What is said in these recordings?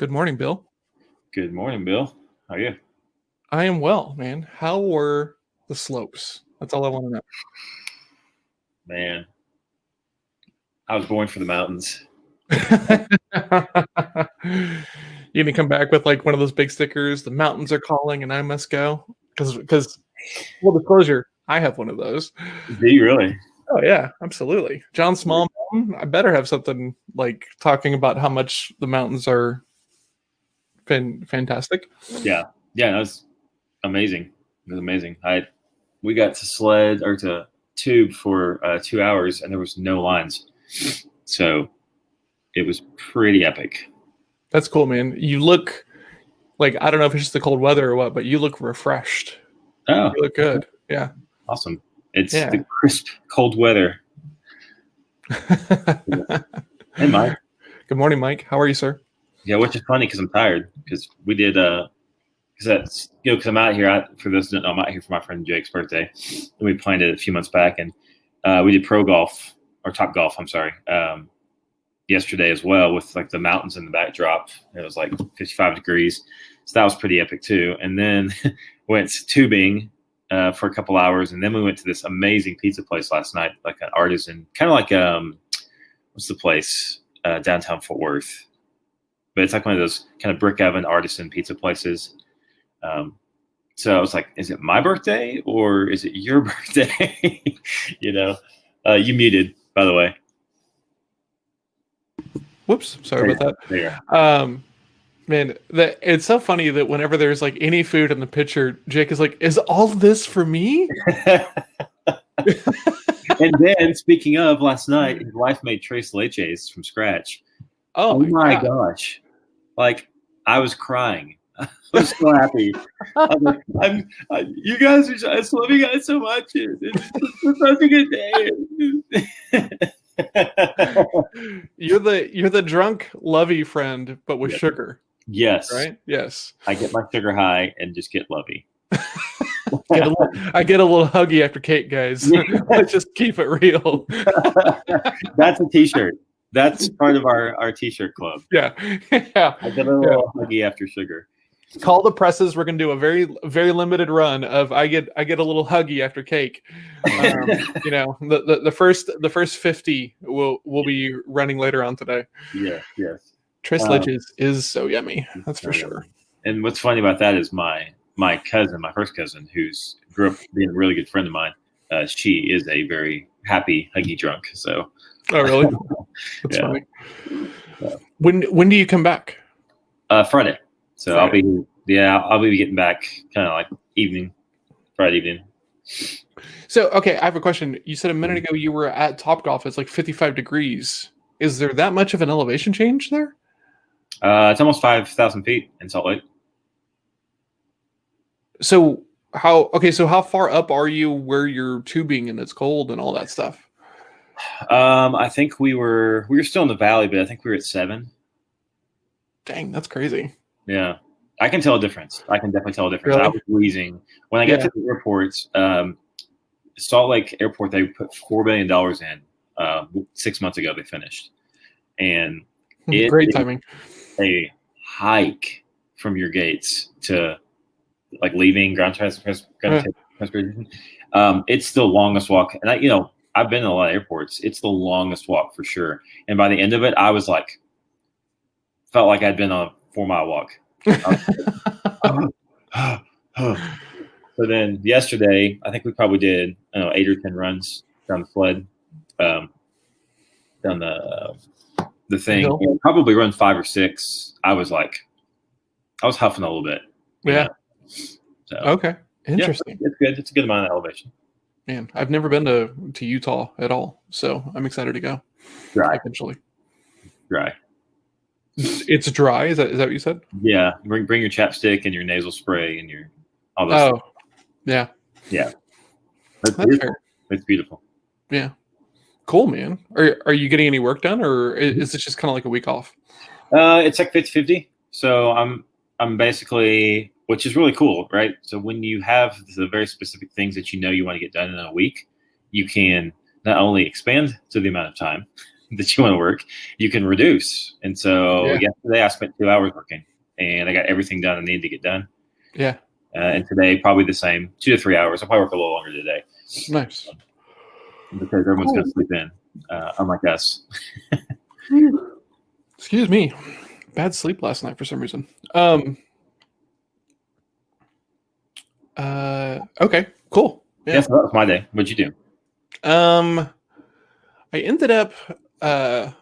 Good morning, Bill. Good morning, Bill. How are you? I am well, man. How were the slopes? That's all I want to know. Man, I was born for the mountains. You gonna come back with like one of those big stickers? The mountains are calling, and I must go. Because full disclosure, I have one of those. Do you really? Oh yeah, absolutely. John Small Mountain. I better have something like talking about how much the mountains are fantastic. Yeah, that was amazing. It was amazing. We got to sled or to tube for 2 hours, and there was no lines, so it was pretty epic. That's cool, man. You look like, I don't know if it's just the cold weather or what, but you look refreshed. Oh, You look good. Yeah. awesome. It's the crisp, cold weather. Hey, Mike. Good morning, Mike. How are you, sir? Yeah, which is funny because I'm tired because we did because I'm out here. For those who don't know, I'm out here for my friend Jake's birthday, and we planned it a few months back, and we did pro golf or top golf. I'm sorry, yesterday as well with like the mountains in the backdrop. It was like 55 degrees, so that was pretty epic too. And then went tubing for a couple hours, and then we went to this amazing pizza place last night, like an artisan, kind of like what's the place downtown Fort Worth, but it's like one of those kind of brick oven artisan pizza places. So I was like, is it my birthday or is it your birthday? You muted, by the way. Whoops. Sorry about that. Man, it's so funny that whenever there's like any food in the picture, Jake is like, is all this for me? And then speaking of last night, his wife made tres leches from scratch. Oh my gosh. Like I was crying. I was so happy. I was like, you guys are I just love you guys so much. It's such a good day. You're the drunk lovey friend, but with sugar. Yes. Right? Yes. I get my sugar high and just get lovey. I get a little huggy after cake, guys. Let's just keep it real. That's a t-shirt. That's part of our t-shirt club. Yeah. I get a little huggy after sugar. Call the presses. We're gonna do a very, very limited run of I get a little huggy after cake. The first 50 will be running later on today. Yes. Tres leches is so yummy. That's for sure. And what's funny about that is my cousin, my first cousin, who's grew up being a really good friend of mine. She is a very happy huggy drunk. So. Oh really? That's funny. When do you come back? Friday. So Friday. I'll be getting back kind of like Friday evening. So, okay, I have a question. You said a minute ago you were at Topgolf. It's like 55 degrees. Is there that much of an elevation change there? It's almost 5,000 feet in Salt Lake. So how far up are you where you're tubing and it's cold and all that stuff? I think we were still in the valley, but I think we were at 7. Dang, that's crazy. Yeah. I can tell a difference. I can definitely tell a difference. Really? I was wheezing. When I got to the airports, Salt Lake Airport, they put $4 billion in 6 months ago. They finished. And great timing. A hike from your gates to like leaving ground transportation. It's the longest walk. And I've been in a lot of airports. It's the longest walk for sure. And by the end of it, I was like, felt like I'd been on a 4-mile walk. So then yesterday, I think we probably did 8 or 10 runs down the sled, down the thing. We'll probably run 5 or 6. I was huffing a little bit. Yeah. So, okay. Interesting. Yeah, it's good. It's a good amount of elevation. Man, I've never been to Utah at all, so I'm excited to go. Dry. Eventually. Dry. It's dry. Is that what you said? Yeah. Bring your chapstick and your nasal spray and your all those. Oh, yeah. Yeah. That's fair. It's beautiful. Yeah. Cool, man. Are you getting any work done, or is it just kind of like a week off? It's like 50-50. So I'm basically, which is really cool, right? So when you have the very specific things that you want to get done in a week, you can not only expand to the amount of time that you want to work, you can reduce. And so Yeah. yesterday I spent 2 hours working, and I got everything done I needed to get done. Yeah. And today probably the same, 2 to 3 hours. I'll probably work a little longer today. Nice. Because everyone's going to sleep in, unlike us. Excuse me. Bad sleep last night for some reason. Okay, cool. Yeah, so that was my day. What'd you do? I ended up, I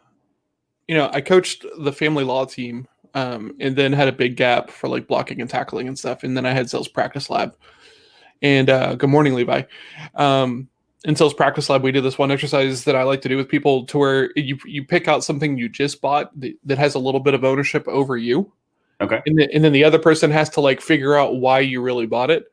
coached the family law team, and then had a big gap for like blocking and tackling and stuff. And then I had sales practice lab. And good morning, Levi. In sales practice lab, we did this one exercise that I like to do with people to where you pick out something you just bought that has a little bit of ownership over you. Okay. And then the other person has to like figure out why you really bought it.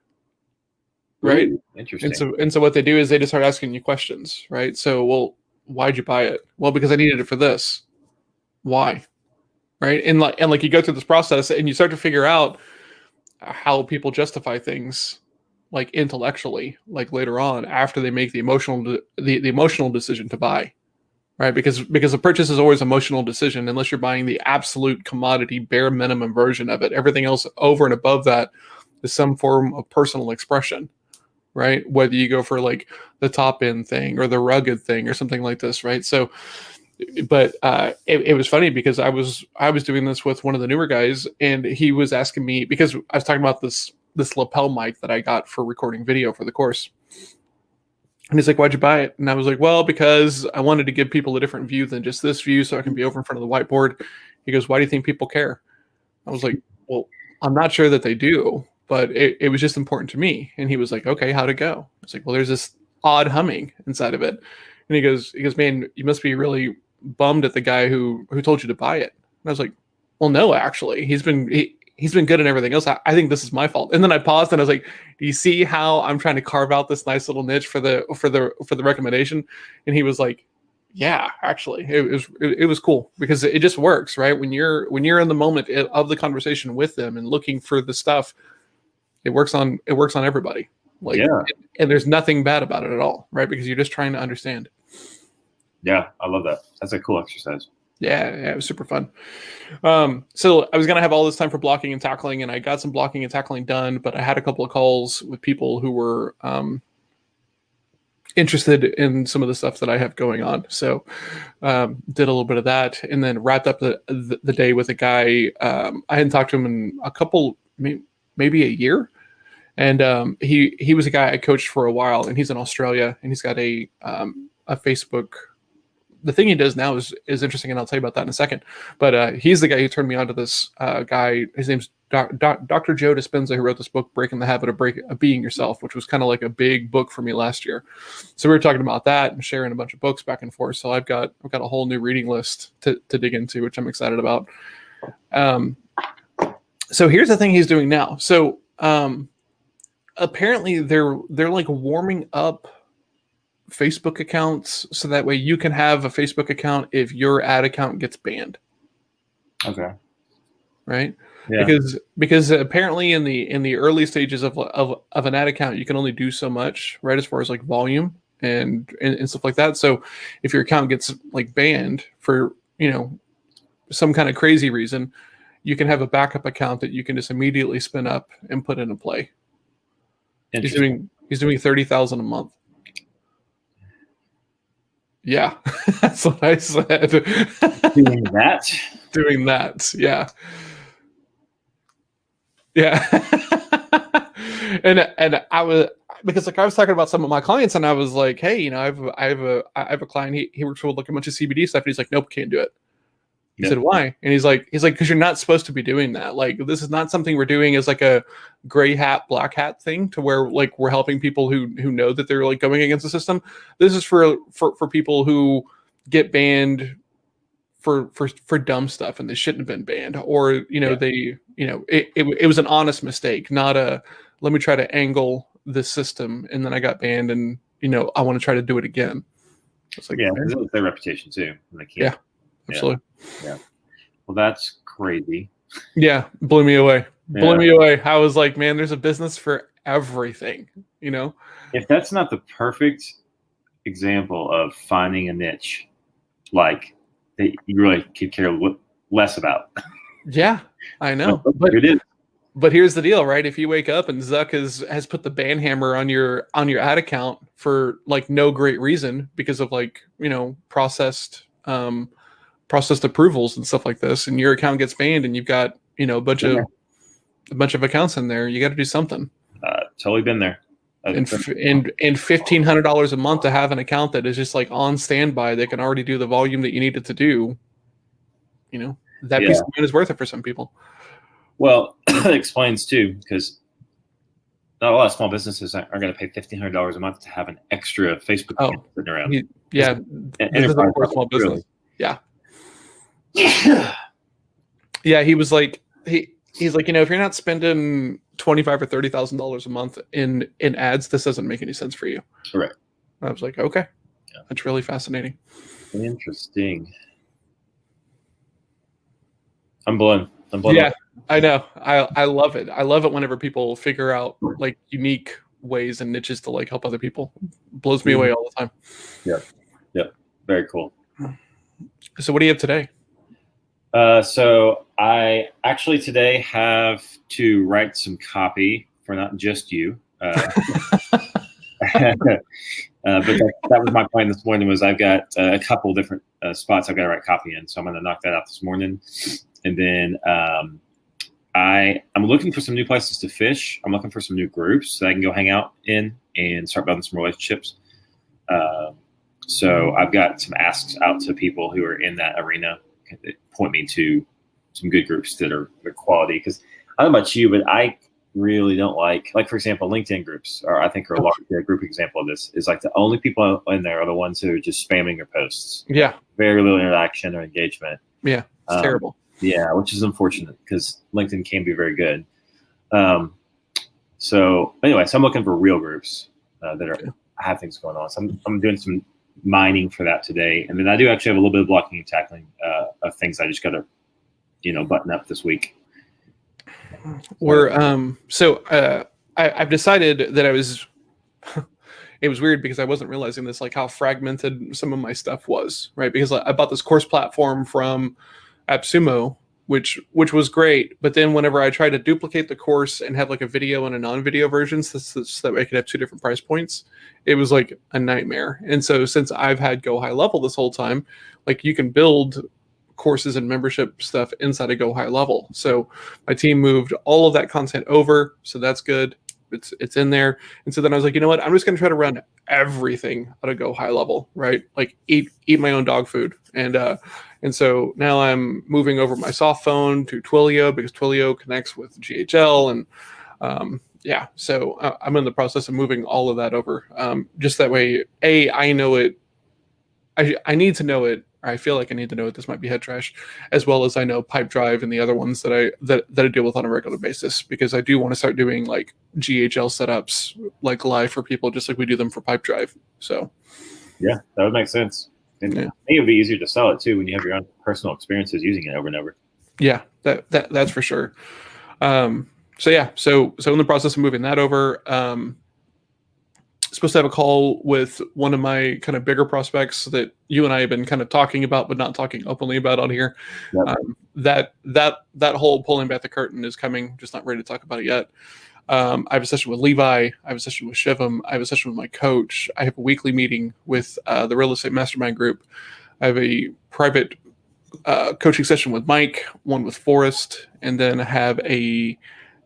Right. Ooh, interesting. And so what they do is they just start asking you questions, right? So, well, why'd you buy it? Well, because I needed it for this. Why? Right. And like you go through this process and you start to figure out how people justify things like intellectually, like later on after they make the emotional decision to buy. Right. Because the purchase is always an emotional decision unless you're buying the absolute commodity bare minimum version of it. Everything else over and above that is some form of personal expression. Right? Whether you go for like the top end thing or the rugged thing or something like this, right? So, but it was funny because I was doing this with one of the newer guys, and he was asking me because I was talking about this lapel mic that I got for recording video for the course, and he's like, "Why'd you buy it?" And I was like, "Well, because I wanted to give people a different view than just this view, so I can be over in front of the whiteboard." He goes, "Why do you think people care?" I was like, "Well, I'm not sure that they do." But it was just important to me. And he was like, okay, how'd it go? I was like, well, there's this odd humming inside of it. And he goes, man, you must be really bummed at the guy who told you to buy it. And I was like, well, no, actually, he's been good and everything else. I think this is my fault. And then I paused and I was like, do you see how I'm trying to carve out this nice little niche for the recommendation? And he was like, yeah, actually, it was cool because it just works, right? When you're in the moment of the conversation with them and looking for the stuff, it works on everybody. Like, yeah. And there's nothing bad about it at all, right? Because you're just trying to understand. Yeah, I love that. That's a cool exercise. Yeah, it was super fun. So I was gonna have all this time for blocking and tackling, and I got some blocking and tackling done, but I had a couple of calls with people who were interested in some of the stuff that I have going on. So did a little bit of that, and then wrapped up the day with a guy. I hadn't talked to him in a couple, maybe a year. And he was a guy I coached for a while, and he's in Australia, and he's got a Facebook. The thing he does now is interesting, and I'll tell you about that in a second. But he's the guy who turned me on to this guy. His name's Dr. Joe Dispenza, who wrote this book, Breaking the Habit of Being Yourself, which was kind of like a big book for me last year. So we were talking about that and sharing a bunch of books back and forth. So I've got a whole new reading list to dig into, which I'm excited about. So here's the thing he's doing now. So apparently they're like warming up Facebook accounts so that way you can have a Facebook account if your ad account gets banned. Okay. Right? Yeah. Because apparently in the early stages of an ad account you can only do so much, right, as far as like volume and stuff like that. So if your account gets like banned for, some kind of crazy reason, you can have a backup account that you can just immediately spin up and put into play. He's doing 30,000 a month. Yeah, that's what I said. Doing that? Doing that, yeah. Yeah. and I was, because like I was talking about some of my clients, and I was like, hey, I have a client, he works with like a bunch of CBD stuff, and he's like, nope, can't do it. He said, why? And he's like, because you're not supposed to be doing that. Like, this is not something we're doing as like a gray hat, black hat thing to where like we're helping people who know that they're like going against the system. This is for people who get banned for dumb stuff and they shouldn't have been banned, or it was an honest mistake, not a let me try to angle this system and then I got banned and I want to try to do it again. It's like, it's their reputation too. Yeah. Absolutely. Yeah. Well, that's crazy. Yeah. Blew me away. Blew me away. I was like, man, there's a business for everything, If that's not the perfect example of finding a niche like that you really could care less about. Yeah, I know. But it is. But here's the deal, right? If you wake up and Zuck has put the ban hammer on your ad account for like no great reason because of like, processed approvals and stuff like this, and your account gets banned and you've got, a bunch of accounts in there, you got to do something. Totally been there. And $1,500 a month to have an account that is just like on standby that can already do the volume that you need it to do, that piece of mind is worth it for some people. Well, it explains too, because not a lot of small businesses are going to pay $1,500 a month to have an extra Facebook account sitting around. This is a small business. Really. Yeah. Yeah, he was like, he's like, if you're not spending $25,000 or $30,000 a month in ads, this doesn't make any sense for you. Correct. I was like, okay, that's really fascinating. Interesting. I'm blown. Yeah, I know. I love it. I love it whenever people figure out like unique ways and niches to like help other people. It blows me away all the time. Yeah. Very cool. So what do you have today? So I actually today have to write some copy for not just you. But that was my plan this morning. Was I've got a couple different spots I've got to write copy in, so I'm going to knock that out this morning. And then I'm looking for some new places to fish. I'm looking for some new groups that I can go hang out in and start building some relationships. So I've got some asks out to people who are in that arena that point me to some good groups that are quality. Because I don't know about you, but I really don't like, for example, LinkedIn groups are, I think, are a large group example of this. Is like the only people in there are the ones who are just spamming your posts. Yeah. Very little interaction or engagement. Yeah. It's terrible. Yeah, which is unfortunate because LinkedIn can be very good. So anyway, so I'm looking for real groups that have things going on. So I'm doing some mining for that today, and then I do actually have a little bit of blocking and tackling of things I just got to button up this week. I've decided that it was weird because I wasn't realizing this, like how fragmented some of my stuff was, right? Because I bought this course platform from AppSumo, which was great, but then whenever I tried to duplicate the course and have like a video and a non-video version so that I could have two different price points, it was like a nightmare. And so since I've had Go High Level this whole time, like you can build courses and membership stuff inside of Go High Level. So my team moved all of that content over, so that's good. It's in there. And so then I was like, you know what? I'm just going to try to run everything out of Go High Level, right? Like eat my own dog food. And so now I'm moving over my soft phone to Twilio because Twilio connects with GHL. And so I'm in the process of moving all of that over. Just that way, I know it. I need to know it. Or I feel like I need to know it. This might be head trash, as well as I know Pipedrive and the other ones that I deal with on a regular basis, because I do want to start doing like GHL setups like live for people, just like we do them for Pipedrive. So yeah, that would make sense. And I think it would be easier to sell it too when you have your own personal experiences using it over and over. Yeah, that's for sure. So in the process of moving that over, supposed to have a call with one of my kind of bigger prospects that you and I have been kind of talking about, but not talking openly about on here. Yep. That whole pulling back the curtain is coming, just not ready to talk about it yet. I have a session with Levi. I have a session with Shivam. I have a session with my coach. I have a weekly meeting with the Real Estate Mastermind group. I have a private coaching session with Mike, one with Forrest, and then I have a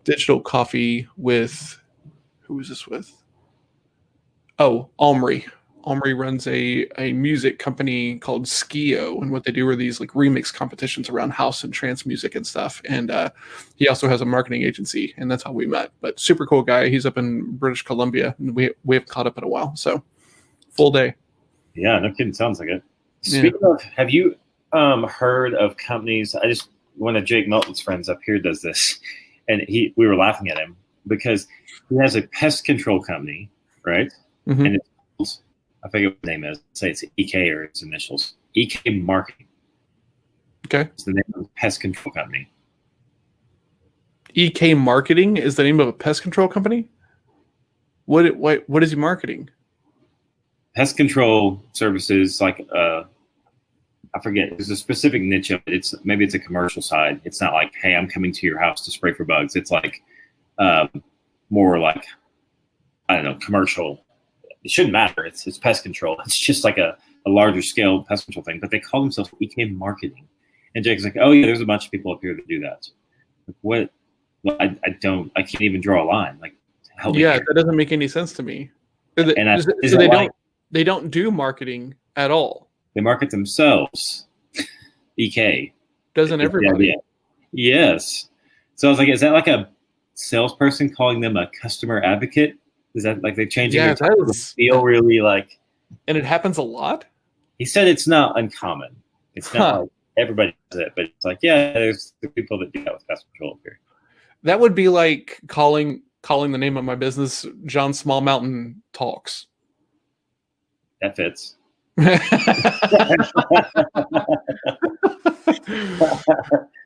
digital coffee with, who is this with? Oh, Omri. Omri runs a music company called Skio, and what they do are these like remix competitions around house and trance music and stuff. And he also has a marketing agency, and that's how we met. But super cool guy. He's up in British Columbia, and we haven't caught up in a while. So full day. Yeah, no kidding. Sounds like it. Speaking of, have you heard of companies? One of Jake Melton's friends up here does this, and we were laughing at him because he has a pest control company, right? Mm-hmm. And it's, I forget what the name is. Say it's EK or its initials. EK Marketing. Okay. It's the name of a pest control company. EK Marketing is the name of a pest control company? What is he marketing? Pest control services like I forget. There's a specific niche of it. Maybe it's a commercial side. It's not like, hey, I'm coming to your house to spray for bugs. It's like more like, I don't know, commercial. It shouldn't matter. It's pest control. It's just like a larger scale pest control thing. But they call themselves EK marketing. And Jake's like, oh yeah, there's a bunch of people up here that do that. Like, what? Well, I can't even draw a line. Like, help me. Yeah, that doesn't make any sense to me. And So they don't do marketing at all. They market themselves. EK. Doesn't everybody? Yes. So I was like, is that like a salesperson calling them a customer advocate? Is that like they're changing their title to feel really like? And it happens a lot? He said it's not uncommon. It's not like everybody does it, but it's like, yeah, there's the people that do that with pest control up here. That would be like calling the name of my business John Small Mountain Talks. That fits.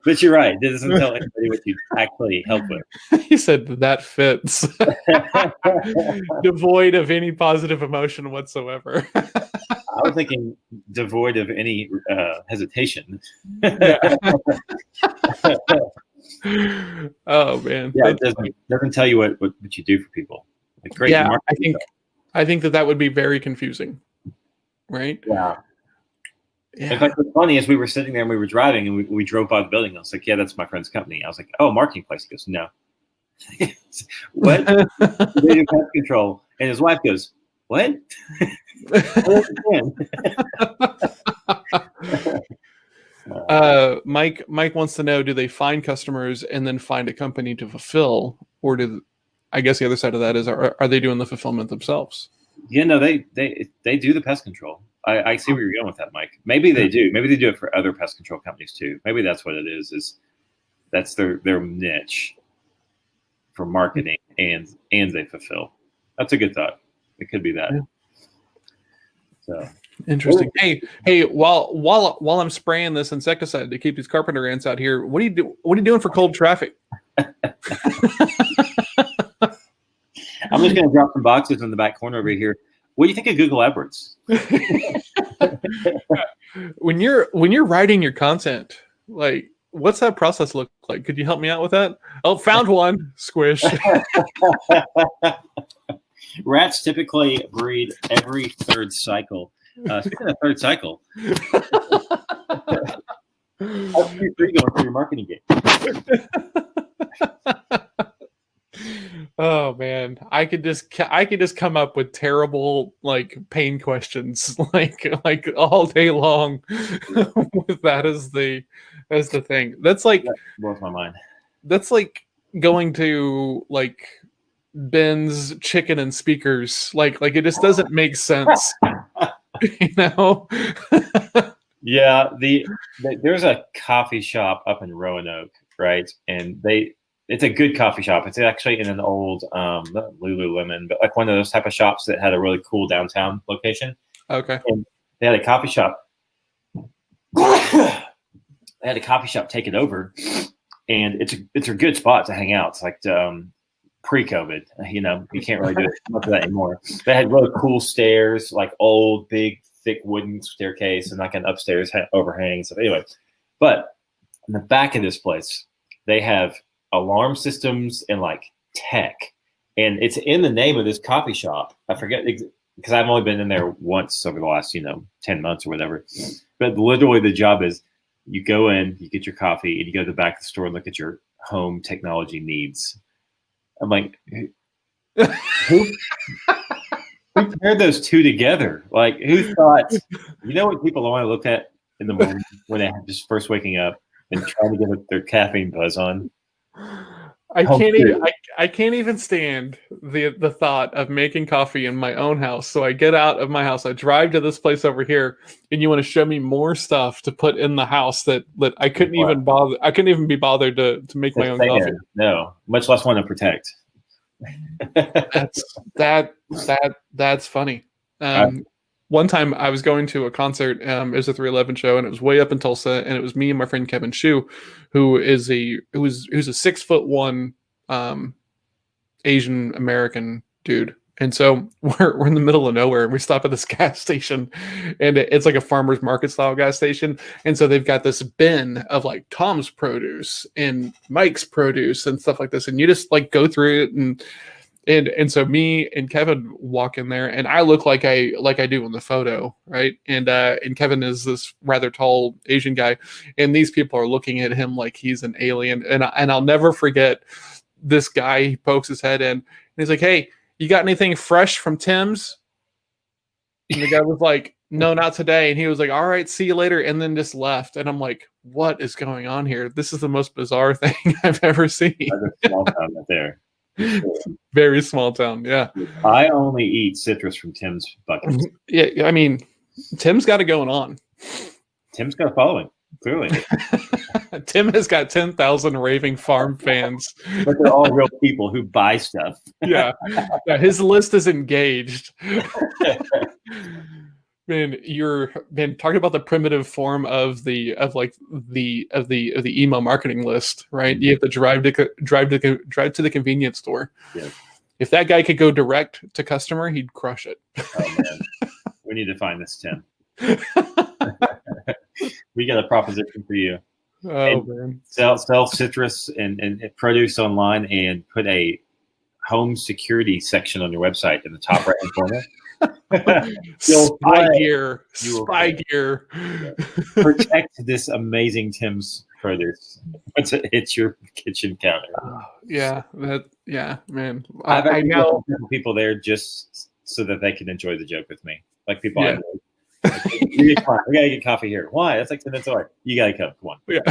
But you're right. It doesn't tell anybody what you actually help with. He said that fits. Devoid of any positive emotion whatsoever. I was thinking devoid of any hesitation. Oh man. Yeah, it doesn't tell you what you do for people. Like, great. Yeah, I think that would be very confusing. Right? Yeah. In fact, what's funny is we were sitting there and we were driving and we drove by the building. I was like, yeah, that's my friend's company. I was like, oh, marketing place. He goes, no. What? They do pest control. And his wife goes, what? Mike wants to know, do they find customers and then find a company to fulfill? Or I guess the other side of that is, are they doing the fulfillment themselves? Yeah, no, they do the pest control. I see where you're going with that, Mike. Maybe they do. Maybe they do it for other pest control companies too. Maybe that's what it is that's their niche for marketing, and they fulfill. That's a good thought. It could be that. Yeah. So interesting. Hey, while I'm spraying this insecticide to keep these carpenter ants out here, what are you doing for cold traffic? I'm just going to drop some boxes in the back corner over here. What do you think of Google AdWords? When you're writing your content, like, what's that process look like? Could you help me out with that? Oh, found one. Squish. Rats typically breed every third cycle. Speaking of third cycle, how's Q3 going for your marketing game? Oh man, I could just come up with terrible like pain questions like all day long with that as the thing. That's like, that blows my mind. That's like going to like Ben's Chicken and Speakers. Like it just doesn't make sense. You know? Yeah, there's a coffee shop up in Roanoke, right? And it's a good coffee shop. It's actually in an old not Lululemon, but like one of those type of shops that had a really cool downtown location. Okay. And they had a coffee shop. They had a coffee shop take it over, and it's a good spot to hang out. It's like pre-COVID, you know, you can't really do much of that anymore. They had really cool stairs, like old, big, thick wooden staircase, and like an upstairs overhang. So anyway, but in the back of this place, they have alarm systems and like tech, and it's in the name of this coffee shop. I forget because I've only been in there once over the last 10 months or whatever. But literally, the job is you go in, you get your coffee, and you go to the back of the store and look at your home technology needs. I'm like, who paired those two together? Like, who thought? You know what people want to look at in the morning when they're just first waking up and trying to get their caffeine buzz on? I can't even stand the thought of making coffee in my own house. So I get out of my house, I drive to this place over here, and you want to show me more stuff to put in the house that I couldn't even bother. I couldn't even be bothered to make my own coffee. No, much less want to protect. That's funny. One time I was going to a concert. It was a 311 show, and it was way up in Tulsa, and it was me and my friend Kevin Shu, who's a 6'1" Asian American dude, And so we're in the middle of nowhere, and we stop at this gas station, and it's like a farmer's market style gas station. And so they've got this bin of like Tom's produce and Mike's produce and stuff like this. And you just like go through it, and so me and Kevin walk in there, and I look like I do in the photo, right? And Kevin is this rather tall Asian guy, and these people are looking at him like he's an alien. And I'll never forget this guy. He pokes his head in, and he's like, "Hey, you got anything fresh from Tim's?" And the guy was like, "No, not today." And he was like, "All right, see you later," and then just left. And I'm like, what is going on here? This is the most bizarre thing I've ever seen. That's a small town right there. Very small town, yeah. I only eat citrus from Tim's buckets. Yeah, I mean, Tim's got it going on. Tim's got a following, clearly. Tim has got 10,000 raving farm fans. But they're all real people who buy stuff. Yeah, his list is engaged. Man, talking about the primitive form of the email marketing list, right? You have to drive to the convenience store. Yeah. If that guy could go direct to customer, he'd crush it. Oh man, we need to find this Tim. We got a proposition for you. Oh man, sell citrus and produce online, and put a home security section on your website in the top right hand corner. Spy gear. Yeah. Protect this amazing Tim's produce once it hits your kitchen counter. Man. I know people there just so that they can enjoy the joke with me. Like people I know. Like, we gotta get coffee here. Why? That's like 10 minutes away. You gotta come. Come on. Yeah.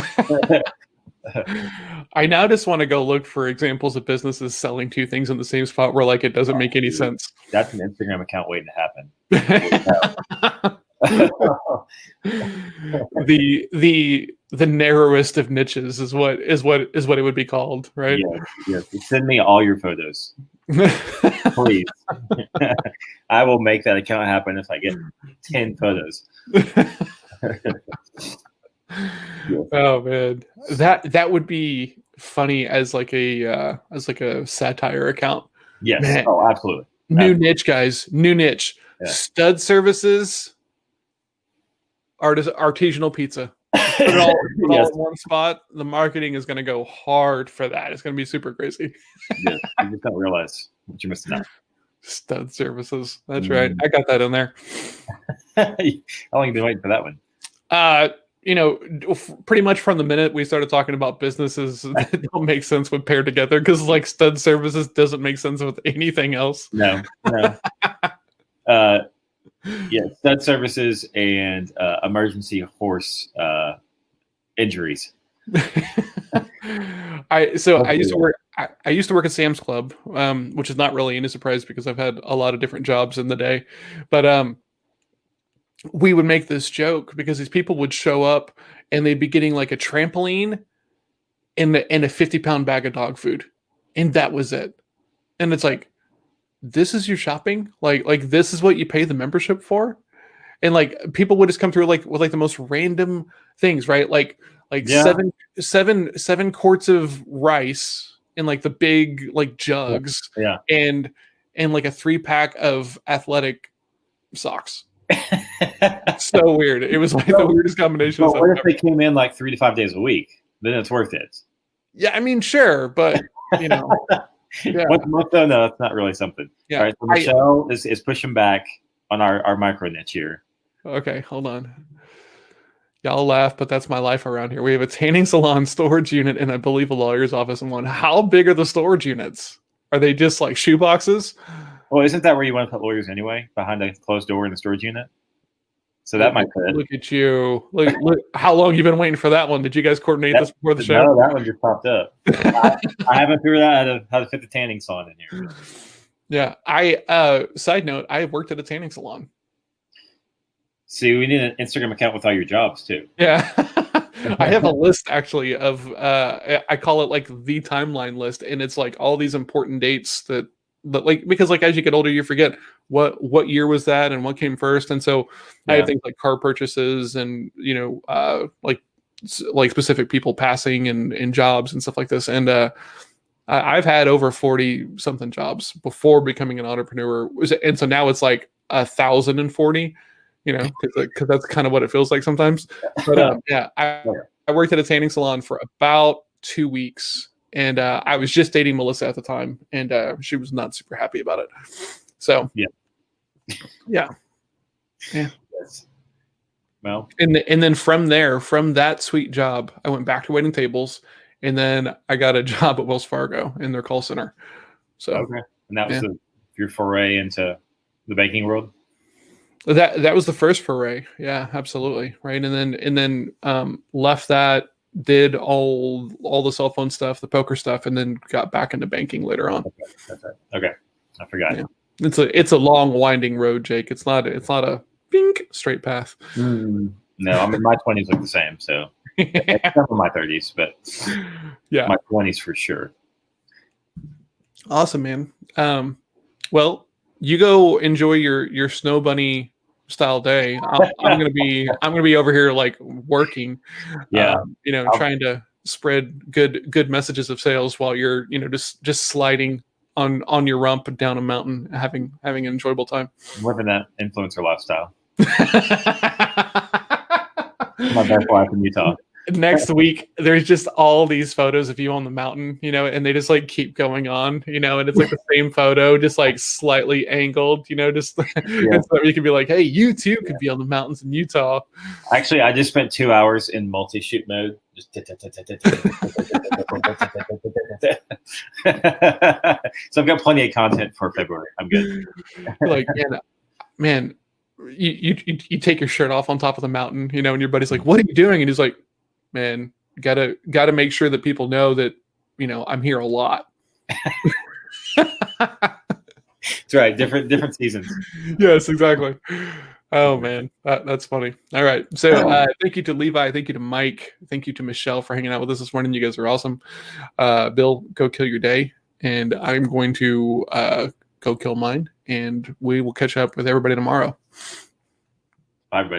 I now just want to go look for examples of businesses selling two things in the same spot where like it doesn't make any sense. That's an Instagram account waiting to happen. the narrowest of niches is what it would be called, right? Yes. Send me all your photos, please. I will make that account happen if I get 10 photos. Oh man, that would be funny as like a satire account. Yes. Man. Oh, absolutely. New niche, guys. New niche. Yeah. Stud services. Artisanal pizza. Put it all in one spot. The marketing is going to go hard for that. It's going to be super crazy. Yes, you just don't realize what you're missing out. Stud services. That's right. I got that in there. How long have you been waiting for that one? Pretty much from the minute we started talking about businesses that don't make sense when paired together, because like stud services doesn't make sense with anything else. No. Stud services and emergency horse injuries. I used to work at Sam's Club, which is not really any surprise because I've had a lot of different jobs in the day, but we would make this joke because these people would show up and they'd be getting like a trampoline and a 50-pound bag of dog food, and that was it. And it's like, this is your shopping? Like this is what you pay the membership for? And like people would just come through like with like the most random things, right? Like 7 quarts of rice in like the big like jugs, and like a 3-pack of athletic socks. So weird. It was like the weirdest combination. What if they came in like 3 to 5 days a week? Then it's worth it. Yeah, I mean, sure, but you know, Once a month, though, no, it's not really something. Yeah, all right, so Michelle is pushing back on our micro niche here. Okay, hold on. Y'all laugh, but that's my life around here. We have a tanning salon, storage unit, and I believe a lawyer's office in one. How big are the storage units? Are they just like shoe boxes? Well, isn't that where you want to put lawyers anyway? Behind a closed door in the storage unit? So that might fit. Look at you. Look, how long you been waiting for that one? Did you guys coordinate this before the show? No, that one just popped up. I haven't figured out how to fit the tanning salon in here. Yeah. Side note, I worked at a tanning salon. See, we need an Instagram account with all your jobs too. Yeah. I have a list actually of I call it like the timeline list, and it's like all these important dates that like, because like as you get older you forget what year was that and what came first, and so I have things like car purchases and like specific people passing and jobs and stuff like this, and I've had over 40 something jobs before becoming an entrepreneur. And so now it's like 1,040, because that's kind of what it feels like sometimes. But yeah, I worked at a tanning salon for about 2 weeks, and I was just dating Melissa at the time, and she was not super happy about it. So yeah. Yes. Well, and then from that sweet job, I went back to waiting tables, and then I got a job at Wells Fargo in their call center. So okay, and that was your foray into the banking world. That was the first foray. Yeah, absolutely. Right. And then left that, did all the cell phone stuff, the poker stuff, and then got back into banking later on. Okay. That's right. Okay. I forgot. Yeah. It's a long winding road, Jake. It's not a bink straight path. No, I mean my 20s look the same, so except for my 30s, but yeah, my 20s for sure. Awesome, man. Well, you go enjoy your snow bunny style day. I'm gonna be over here like working, trying to spread good messages of sales while you're just sliding on your rump down a mountain, having an enjoyable time. Living that influencer lifestyle. My best life in Utah. Next week, there's just all these photos of you on the mountain, and they just like keep going on, and it's like the same photo, just like slightly angled, just so you can be like, hey, you too could be on the mountains in Utah. Actually, I just spent 2 hours in multi-shoot mode. Just so I've got plenty of content for February. I'm good. Like, man, you take your shirt off on top of the mountain, and your buddy's like, what are you doing? And he's like, man, gotta make sure that people know that I'm here a lot. That's right. Different seasons. Yes, exactly. Oh man, that's funny. All right, so thank you to Levi, thank you to Mike, thank you to Michelle for hanging out with us this morning. You guys are awesome. Bill, go kill your day, and I'm going to go kill mine, and we will catch up with everybody tomorrow. Bye, everybody.